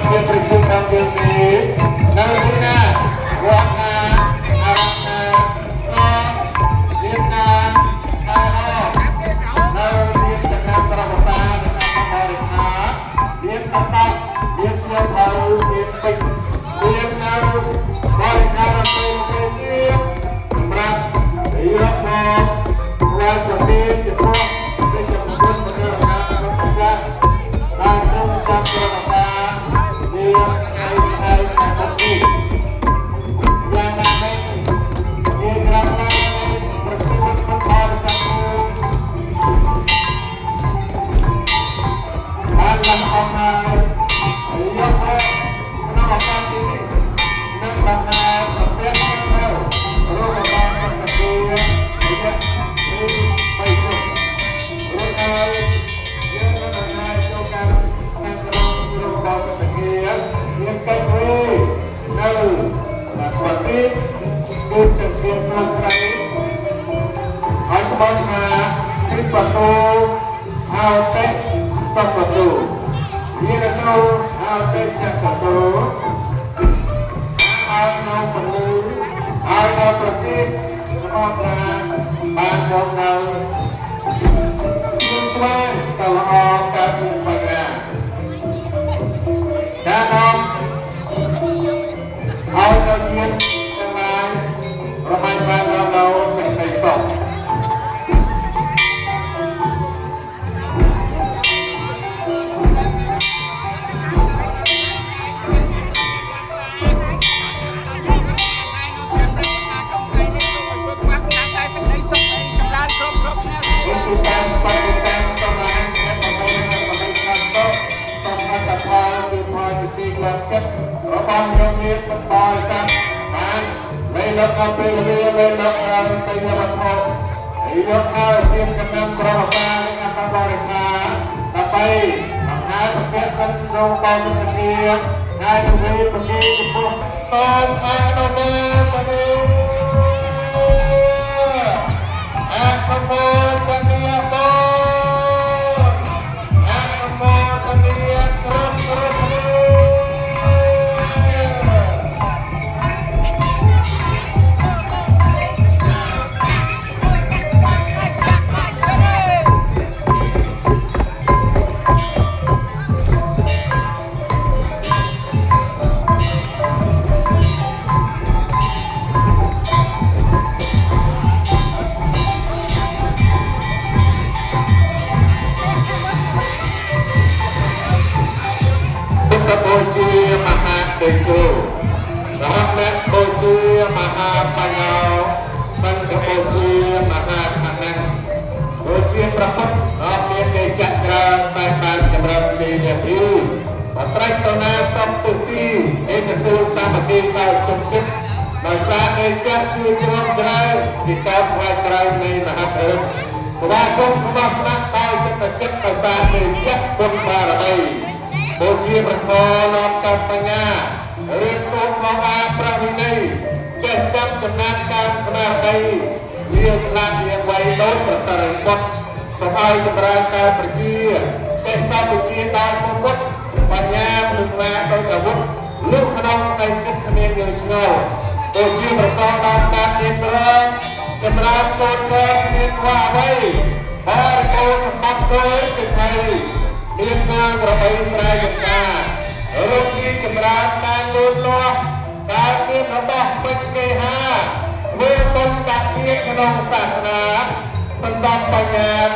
ជាប្រជុំតាមពេលនេះនៅទីណាវត្តណាអារាមណារៀបណានៅរៀបចំណាំប្រវត្តិសាស្ត្រនៅក្នុងបរិខារៀបតាក់រៀបជាបៅរៀបពេញរៀបនៅបរិខារពេលនេះសម្រាប់យកមករាជវិទ្យា បានក្នុងចាប់ប្រកាសវាឲ្យឲ្យតែទីយ៉ាងណាមិញវាក្រៅណាប្រតិបត្តិផលចាប់បានឡើងអស់ហើយយកទៅក្នុងឱកាសទីនេះនឹងបានប្រទេសនៅរោគបានប្រតិបត្តិរយៈពេល3ឆ្នាំរួចហើយយើងនឹងបានចូលការបានទៅជាមានកិច្ចវិនៅប្រទេសគឺជាជាក្នុងក្រៃហើយបានថាទីបតោហៅតែបតោមានទៅហៅតែចាក់បតោហើយនៅពលឺហើយនៅប្រទេសរបស់ថាបានមកនៅមានស្វែងទៅអរការពីបញ្ហាđã không thôi cho nhiên tương lai rồi mai mai lâu lâu mình phải sốngរបស់យើងមានបន្តតាមបានមិនដល់ទៅពេលវេលាមិនដល់ទៅញ៉ាំអត់ហើយយកឲ្យជាកំណំប្រវត្តិនៃអបបរិខាដើម្បីអំណាចប្រភេទក្នុងបងវិទ្យាហើយនឹងវិទ្យាចំពោះតាមអនុមោទនីអនុមោទនីHãy bố trí một kho nón cam bánh nha, riêng số mong a pravini, chết trăm chấm nan cam kena đây, lihat lagi yang baik dong berterima, sampai keberangkatan pergi, kita pergi tahun pun banyak lembah atau kabut, lu kenal kaitan dengan yang semua, bố trí một kho nón cam interang, keberangkatan dengan wahai, hari kau tempat kau sekali. Liên quan và bày ra được cả rồi khi cầm ra ta luôn lo ta biết nó bọc bên cây ha mưa công đặc biệt cái đồng tạc là phần bọc bằng nhà